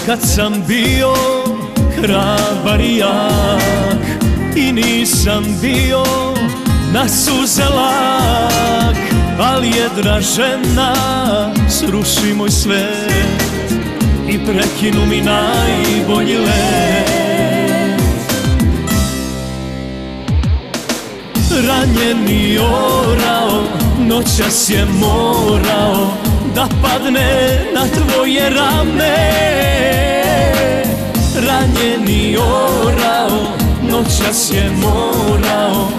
Nekad sam bio hrabar i jak i nisam bio na suze lak, ali jedna žena sruši moj svet i prekinu mi najbolji let. Ranjeni orao, noćas je morao da padne na tvoje rame. Ranjeni orao, noćas je morao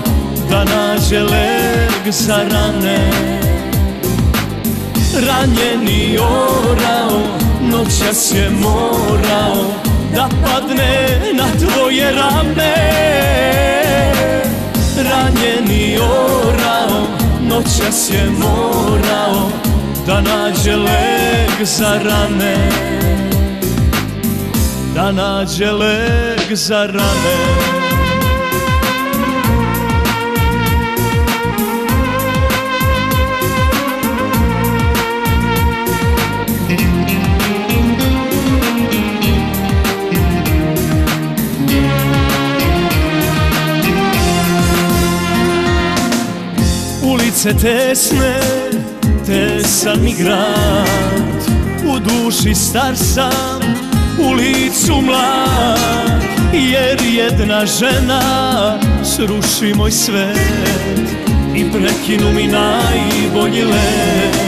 da nađe leg za rane. Ranjeni orao, noćas je morao da padne na tvoje rame. Ranjeni orao, noćas je morao da nađe leg za rane. Da nađe leg za rane. Ulice tesne, tesan mi grad, u duši star sam, u licu mlad, jer jedna žena sruši moj svet i prekinu mi najbolji let.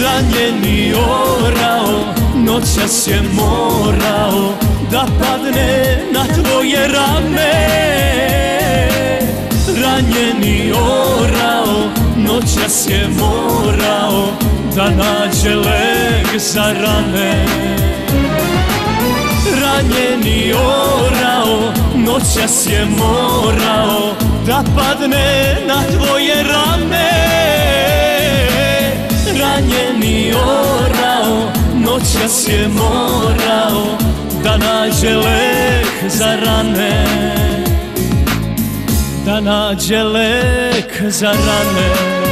Ranjeni orao, noćas je morao da padne na tvoje rame. Ranjeni orao, noćas je morao da nađe leg za rane. Ranjeni orao, noćas je morao da padne na tvoje rame. Ranjeni orao, noćas je morao da nađe leg za rane. Da nađe leg za rane.